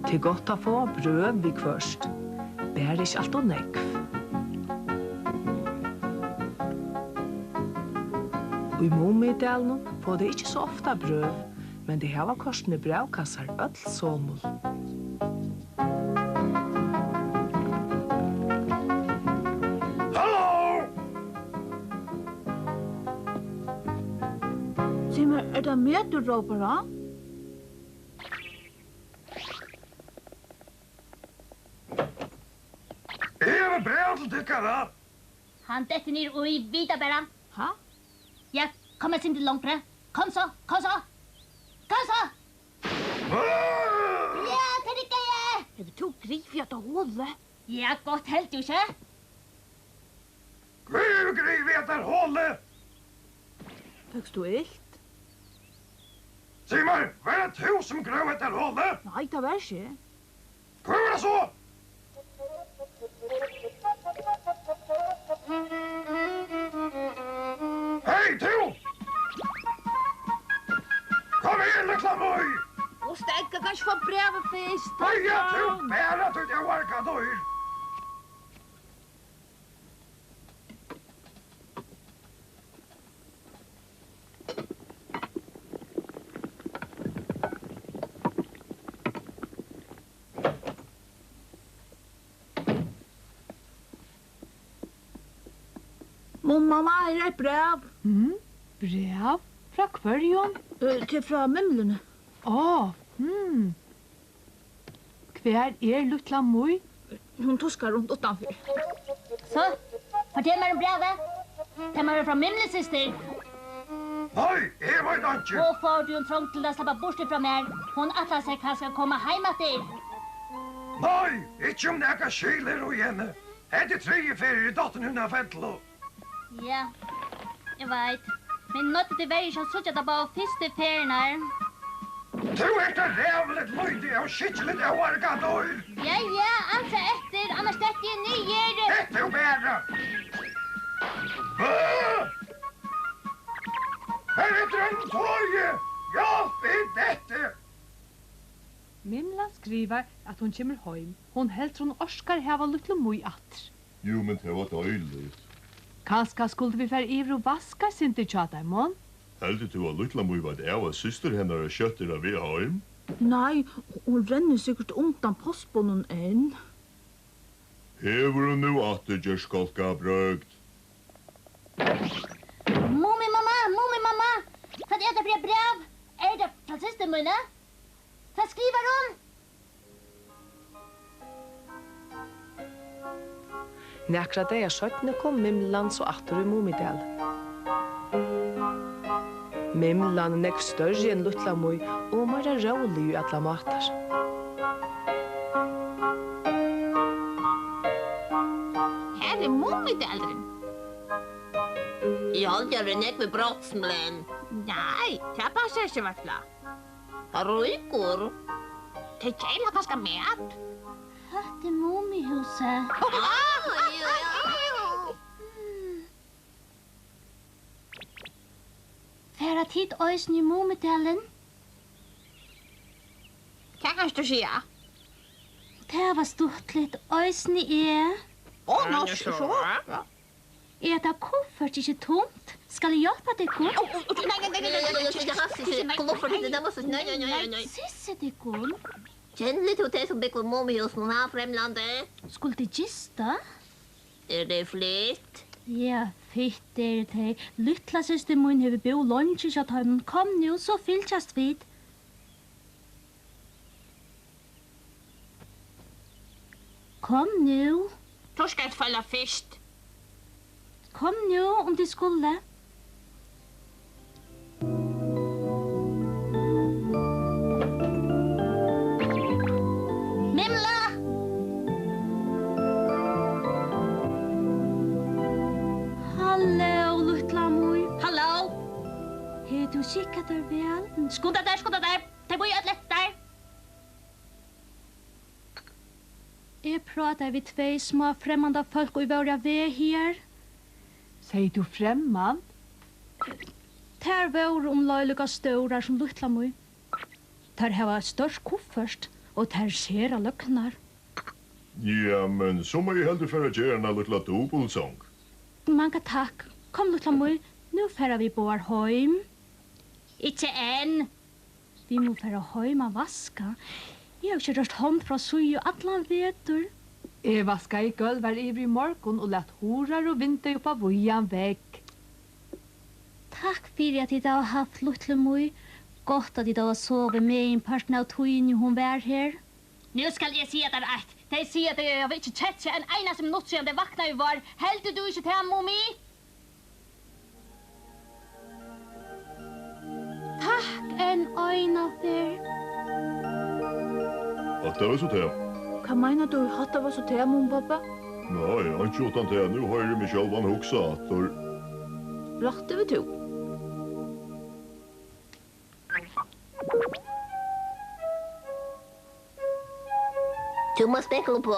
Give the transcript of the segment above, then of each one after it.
Till gott att få bröd vid först. Bär inte allt och nekv. I Mumidalen får det inte så ofta bröd, men det har korsne brevkassar öll somul. Hallå! Simmer, det med du ropar då? Är det brev till tyckare? Han detter ner och i vita bara. Ha? Ja, kom med sin till långt bra. Kom så, kom så. Kom så! Ja, Terika, ja! Är det tog grifjat och hålle? Ja, gott helt ju, så. Hur vet där hållet? Högst du illt? Simmer, vad är det du som grövet där hållet? Nej, det var inte. Hur är det så? Hej, du! Kom igen, lilla moj! Och stäcka kanske få brevet först. Vad är du? Bära till jag orkar då. Mamma, här är ett brev. Brev? Fra kvörjon? Till från Mimlene. Kvar lutla moj? Hon tuskar runt utanför. Så, fortell mig om brevet. Det är från min syster. Nej, jag vet inte. Då får du en trång till att släppa bort ifrån mig. Hon attar sig han ska komma hem till dig. Nej, inte om näka skiler och igen. Det är 3 ferier i dottern hun har fettlo. Ja, jag vet. Men något det var ju så att det bara första ferien här. Du är det rävligt löjdig och skickligt jag orkar då. Ja, alltså efter, annars det är ju nyår. Det är bättre. Här är drömtoje. Jag vet detta. Mimla skriver att hon kommer hem. Hon helt hon orskar hava lutla moj att. Jo, men det var døyligt. Kanske skulle vi fara över och vaska sin till tjatamon? Heldig du var lytla mye vad jeg var syster hennar og kjøtter av vi heim? Nej, hon renner säkert undan postbonnen än. Hever hun nu at det gjør skolka brøgt? Mummi mamma. Vad är det för brev? Är det från syster Munna? Vad skriver hon? Nekra dagar sötne kom Mimlan så attor i Mumidal. Mimlan nek større enn lutla moj og mera rolig i alla matar. Här är Mumidalen. Jag gör en med brottsmlen. Nej, det passar inte vartla. Röjkor. Det gäller ganska med. Det är Mummihuset. Färra tid ösn i Mumidalen. Kan kanske säga. Det var stortligt ösn i Åh, så. Är det koffert inte tomt? Ska jag hjälpa dig kun? Nej. Sisse dig kun? Känner du det som bekor mommy hos någon här främlande? Skulle du gista? Är det flytt? Ja, fitt är det. Lytla syster min har bo lunch så att han kom nu så fylltjast vid. Kom nu. Du ska inte falla först. Kom nu om du skulle. Mimla! Hallå, lutla moj. Hallå? Hej, du kikkat där väl? Skudda där. Det bor ju ett lätt där. Jag pratar vid 2 små främmande folk och i våra väg här. Säger du främmand? Ter var löjliga stora som lutla moj. Ter har ett störst koffert og ter ser av løknar. Ja, men så må jeg heldig for å gjøre en lille dobbeltsang. Mange takk. Kom lukla mor, nu færa vi bor heim. Ikke enn. Vi må færa heim og vaska. Jeg har ikke rørt hånd fra sui og atlan vetur. Jeg vaska i gulv her i morgen og lett horar og vinter oppa vojan vekk. Takk fyrir at I da har haft lukla mor. Godt at I da har sovet med en parten av tøyen hun var her. Nu skal jeg si at det er et. De sier at jeg har ikke kjett seg en eneste minutt siden det vakna i var. Heldig du ikke til mommi? Takk en øyna fyr. At det var så til. Hva mener du hatt det var så til, mon pappa? Nei, jeg har ikke gjort han til. Nå har jeg meg selv han hoksa at Rakt over to. Du må spekle på.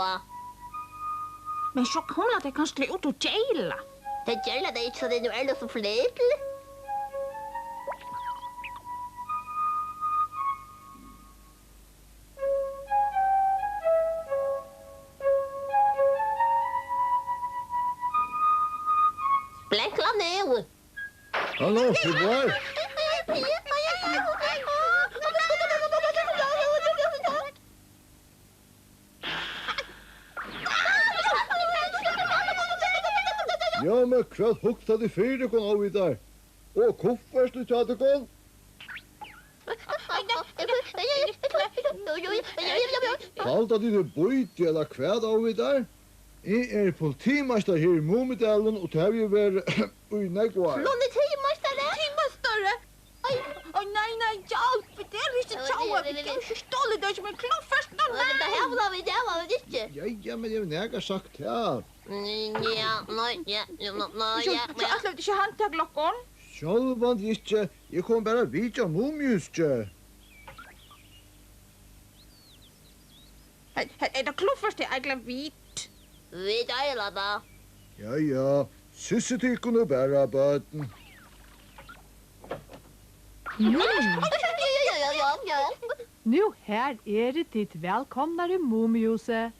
Men så kommer det kanskje ut og jaila. Det gjelder det ikke så det er noe ellers så fletelig. Blekla ned. Hallo, Fibbar. Ja, men hva hukta de fire kon av I der? Og koffers du tar det kon? Halda de det bøyti eller hva av I der? Jeg politimeister her I Mumidalen, og det har vi vært ui negvar. Nån er timastare. Timastare! Oi, nei, hjelp! Det ikke tjaua! Vi kan ikke ståle det som en kloffest nå! Det her var vi ikke. Ja, men jeg har sagt ja. Ja, nei. Så jeg ikke handtag lokken? Sjálvand ikke. Jeg kom bare vidja mumiuske. Det kloffest egentlig hvit? Vi deiler da. Ja. Syssetikon og bæra bøten. Ja. Nå her det ditt velkomnare Mumihuset.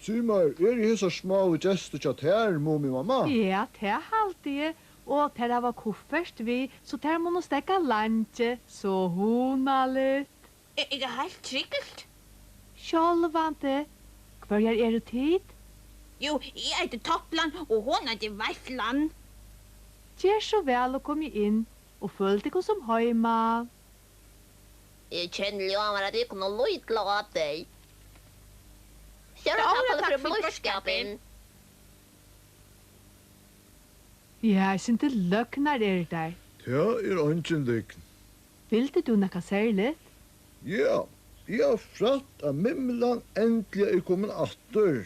Symar, I hessa små gestur tja her, mumi mamma? Ja, det halte jeg. Og til var kofferst vi, så til må nå stekka landje, så hunaligt. Det helt tryggelt. Sjálvande, hver det tid? Jo, jeg til Toppland, og hun til Veitland. Gjør så vel å komme inn, og følg deg som heima. Jeg kjenner jo av at jeg kunne løytla av deg. Kjører takk for blodskapen. Ja, jeg synes løgnar der. Ja, ønsken dykken. Vil du nekka særlig? Ja, jeg har fratt at Mimlan endelig kommet atter.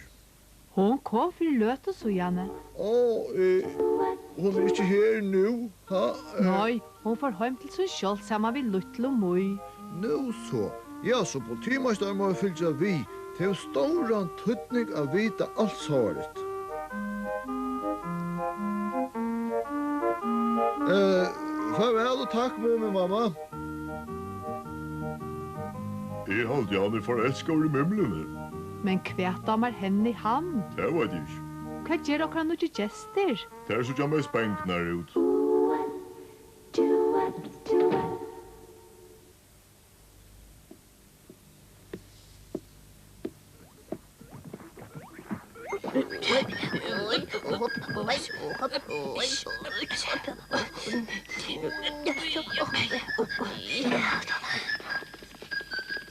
Hon kom for løt og så, Janne. Hun ikke her nå, ha? Nei, hon får heim til seg selv sammen med Luttel og Møy. Nå så. Ja, så politimeister må fyllt seg vi. Det stor tøtning av vita alt svaret. Farvel og takk, mummi mamma. Jeg halte han forelska over mumlene. Men kvætamar henne I hand. Det var det ikke. Hva gjør dere noe gjester? Det så kommer spenknar ut.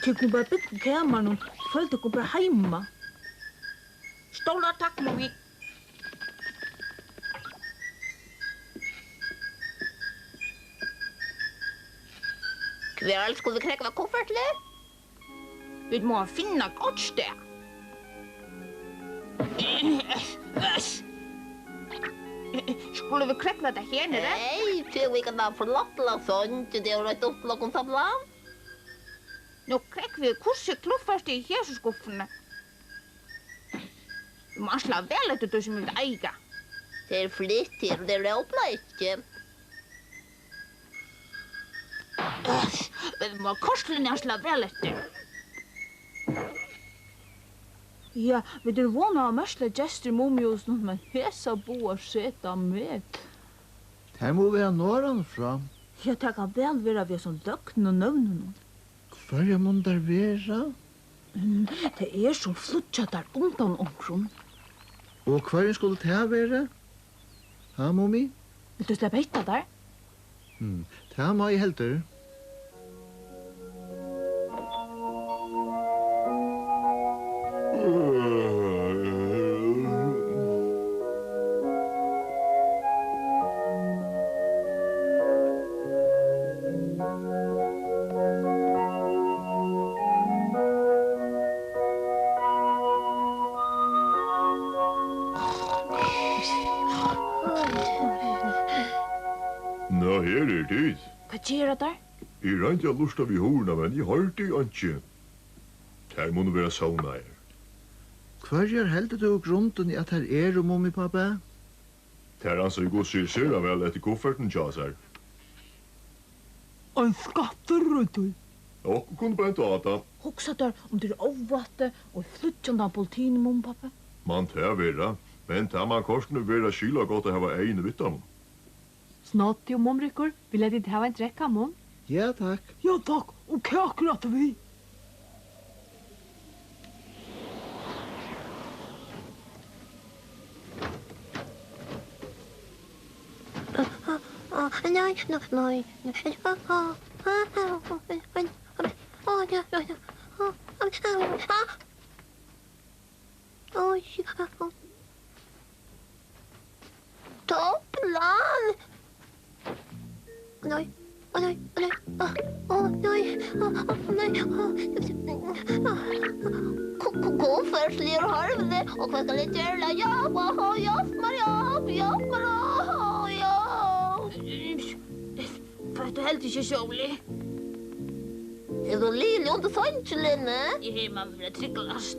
Tykker bare bytte kameran og følte dere bare heima. Ståla takk, mommi. Kvel skulle vi krekva koffertlig? Vi må finne godt sted. Skulle vi krekla det her nere? Nei, til vi kan da forlattla sånn til det å røyte opp lakken samla. Nå krekk vi kurset kloffast I heseskuffene. Du må slå vel etter du som vil eiga. Det flittig, og det råpla ikke. må korslen er slå vel etter. Ja, vi er vana av mørsle gestur mumiosen, men hesa boar seta med. Det må være nåran fram. Ja, det kan vel være vi som løgn og nøvnen. Hver må der være? Det er som flutja der undan omkron. Og hver skulle det være? Ha, mummi? Vil du slippe hitta der? Det må jeg helter. Nå, her er det. Hva gjør det der? Jeg rent jeg lusta vi horna, men jeg hørte ikke. Her må det være sauna her. Hver helter du grunden i at her er mummi, pappa? Her anser jeg godt sier sera vel etter kofferten tjas her. En skatterøytøy. Og kunne brent åta. Hoksa der om du er avvatte og flutjanda politien, mum, pappa. Man tar vera, men tar man korsene vera skila godt å hava egin vittam. Snåtti og mumrikur, vil jeg ditt hava en drekka, mum? Ja, takk. Ja, takk. Og kakrat vi. Topplan! Nej, nej, nej, nej, Kofferslir harvde, och vad ska jag göra? Jag Du helt ikke sjålig. är så lille under såntslen, Jeg har man vil trygglast.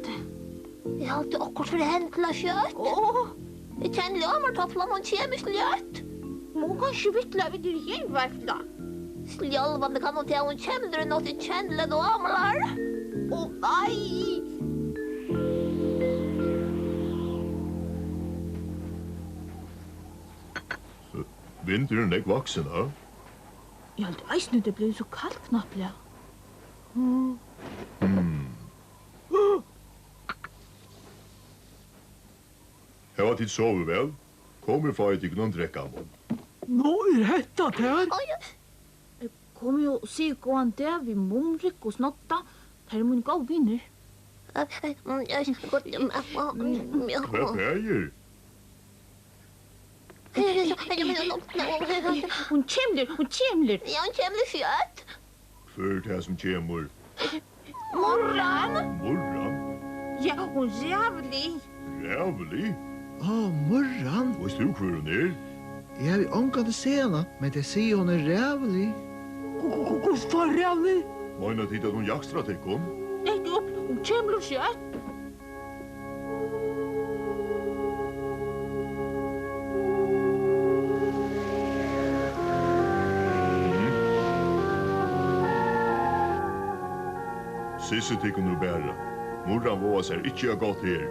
Jag har inte akkurat för häntla kött. Jag känner lamartofflan och kemisk ljött. Må kanskje vittla vid det hjemverkla. Sljálvande kan hon till hon känner något i kändlen och amlar. Åh, nej! Vinteren er ikke vaksen, ha? Ja, det eisne det blir så kaldt knapplega. Hva tid sover vel? Kommer for at ikke noen drekka mot. Nå hetta her. Kom jo og si gåan det vi mumrik og snotta. Her er min gav vinner. Hva peier? Hun kjemler. Ja, hon känner kött. Før det som kjemur. Morran. Morran? Ja, hun rævlig. Rævlig? Morran. Veist du hvor hun er? Jeg har ångkant se henne, men det sier hun er rævlig. Hvordan rævlig? Meina tid at hun jakstra tekkom? Nei, hun kjemler kjøtt. Sisse tekkom nu bæra. Morran vås er ikke godt her.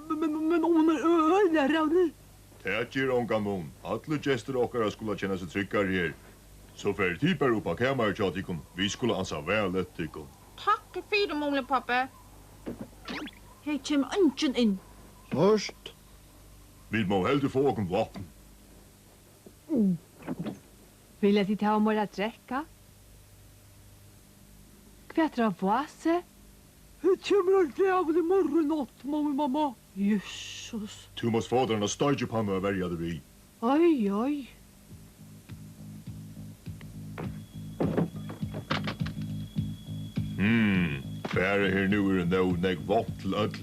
Men hun er øyne rævlig. Det gjør ångan mån. Alle gjester okkara skulle kjenne seg tryggare her. Så fer tipar upp av kamerar tja tikkum. Vi skulle ansa vel ett tikkum. Takk for det, mumle pappa. Her kommer ønsken inn. Først. Vi må heldur få okkom vapen. Vil jeg ditt hava mora drekka? Kvetra vase? Her kommer en rævlig morgennatt, mamma. Jesus. Tu måst faderen og stadjepannu a verja det vi. Oi, oi. Bæra her nu er no neg vott til öll.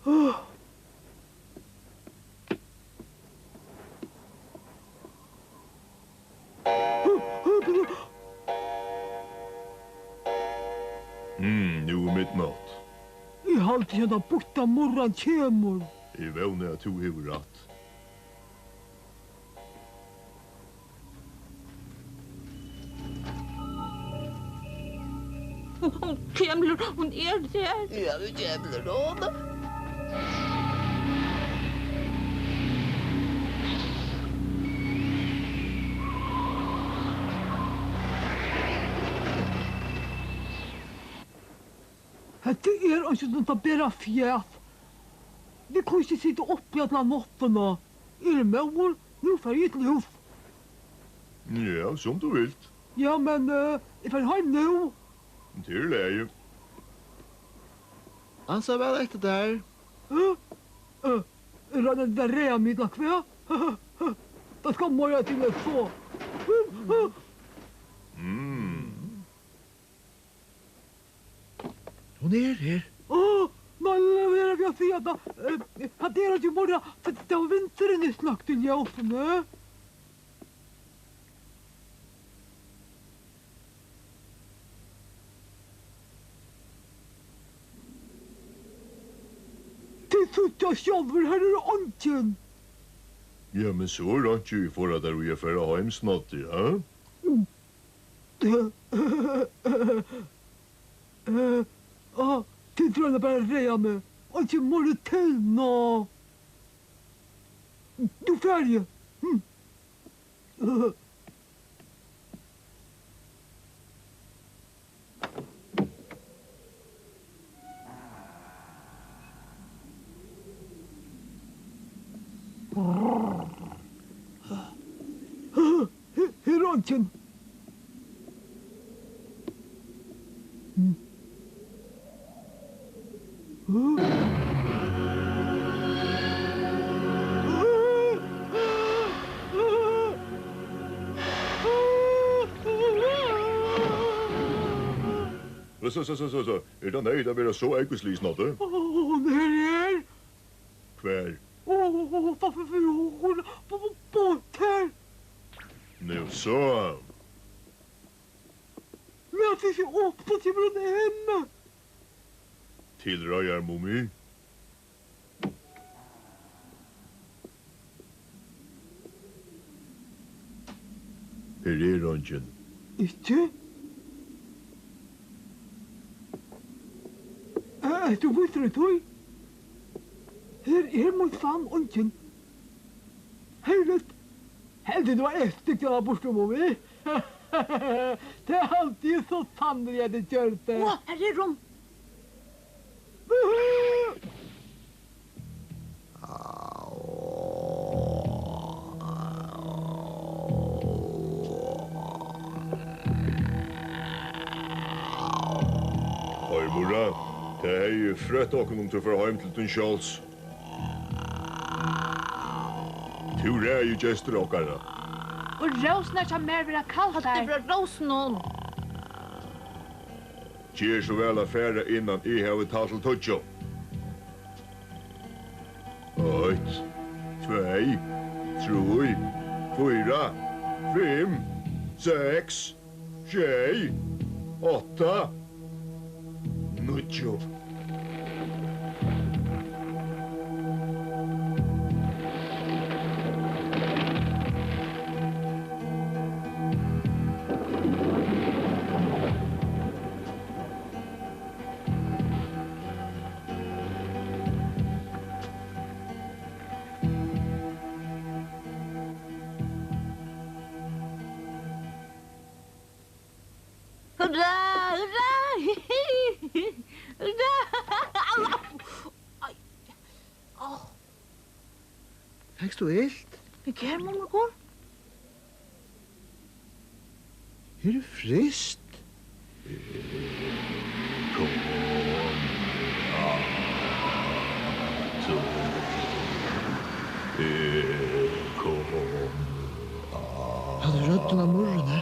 Nu midnatt. Jeg halte hérna borta morran kjemur. Jeg vevner at du hever ratt. Hon kemler, hon der. Ja, vi jävlar då. Det ikke sånn at bæra fjæt. Vi kan ikke sitte oppe i alla nottene. Med, nu får jeg til hus. Ja, som du vilt. Ja, men jeg får ha nu. Til leie. Han sa vel ekte der. Rann det rea middag kvä? Det ska moja till det så. Hon her. Men leverar vi att säga då. Hade det ju morgon för det var vintern i slakt till jausen. Det sutter själver här är onken. Ja, men så rart ju för att vi är för hem snart, ja? Det tror jag bara rea med. Och inte morgon till nå. Du färger. Heronchen. Så. Er det nei, det blir så ekkeslig snart, det? Her. Hver? Varför hon båten? Nu så. Men jag fick ju upp på till min hemma. Till Röjar Mummi. Her er Ronjen. Ikke? Du visste det, toi? Her er mot fan onken. Heilet. Heldig du var efter jag borste Mummi. Det är alltid så sannolikt jag hade gjort det. Åh, här är de. Hej mora, det är ju frött åken till för hem till din Charles. Du är ju gäster åkare. Och rosen är mer vara kallt Det här. blir rosen om. Ger så väl affärer innan I har tagit till touch. 1, 2, 3, 4, 5, 6, 7, 8, 9. Hurra, hurra! Hurra! Allah! Aj. Åh, Fäckst du helt? det kan man gå. Är det frist? Hade rötterna morgonen?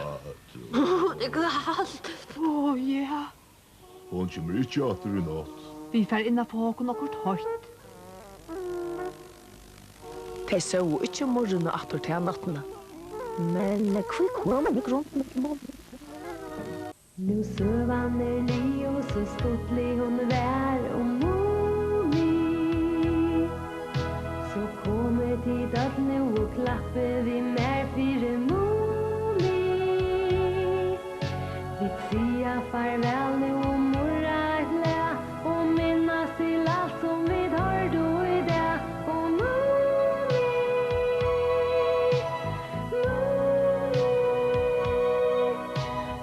Det är kallt. Ja. Hon kommer inte åter I natt. Vi får inna på håkon och kort högt. De så ikke morgenen atter til nattene. Men hva kommer vi rundt med morgen? Nu søvan li og så stortlig hun vær og Mumi. Så kommer tid at nu og klappe vi mer fire Mumi. Vi sier farvel nu og morra et læ og minnas til alt som vi tar du i det og Mumi.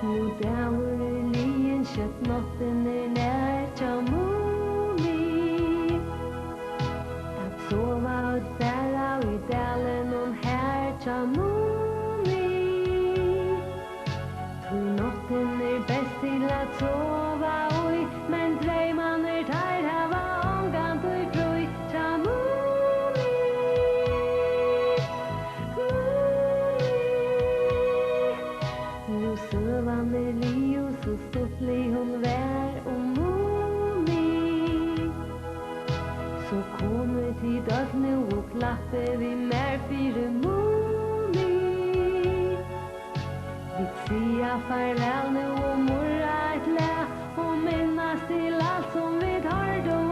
Nu dæver lien kjøtt natten nær tja Mumi. At sova og færa i dalen og her tja Mumi. Tog natten best til at sova oi, men dreiman tar hava omgant oi frøy tja Mumi. Nu søvan li og så stortlig hun vær og Mumi. Så kommer tid at nu og klappe vi mer fire Mumi. Vi sier farvel nu og morra et læ og minnas til alt som vi tar då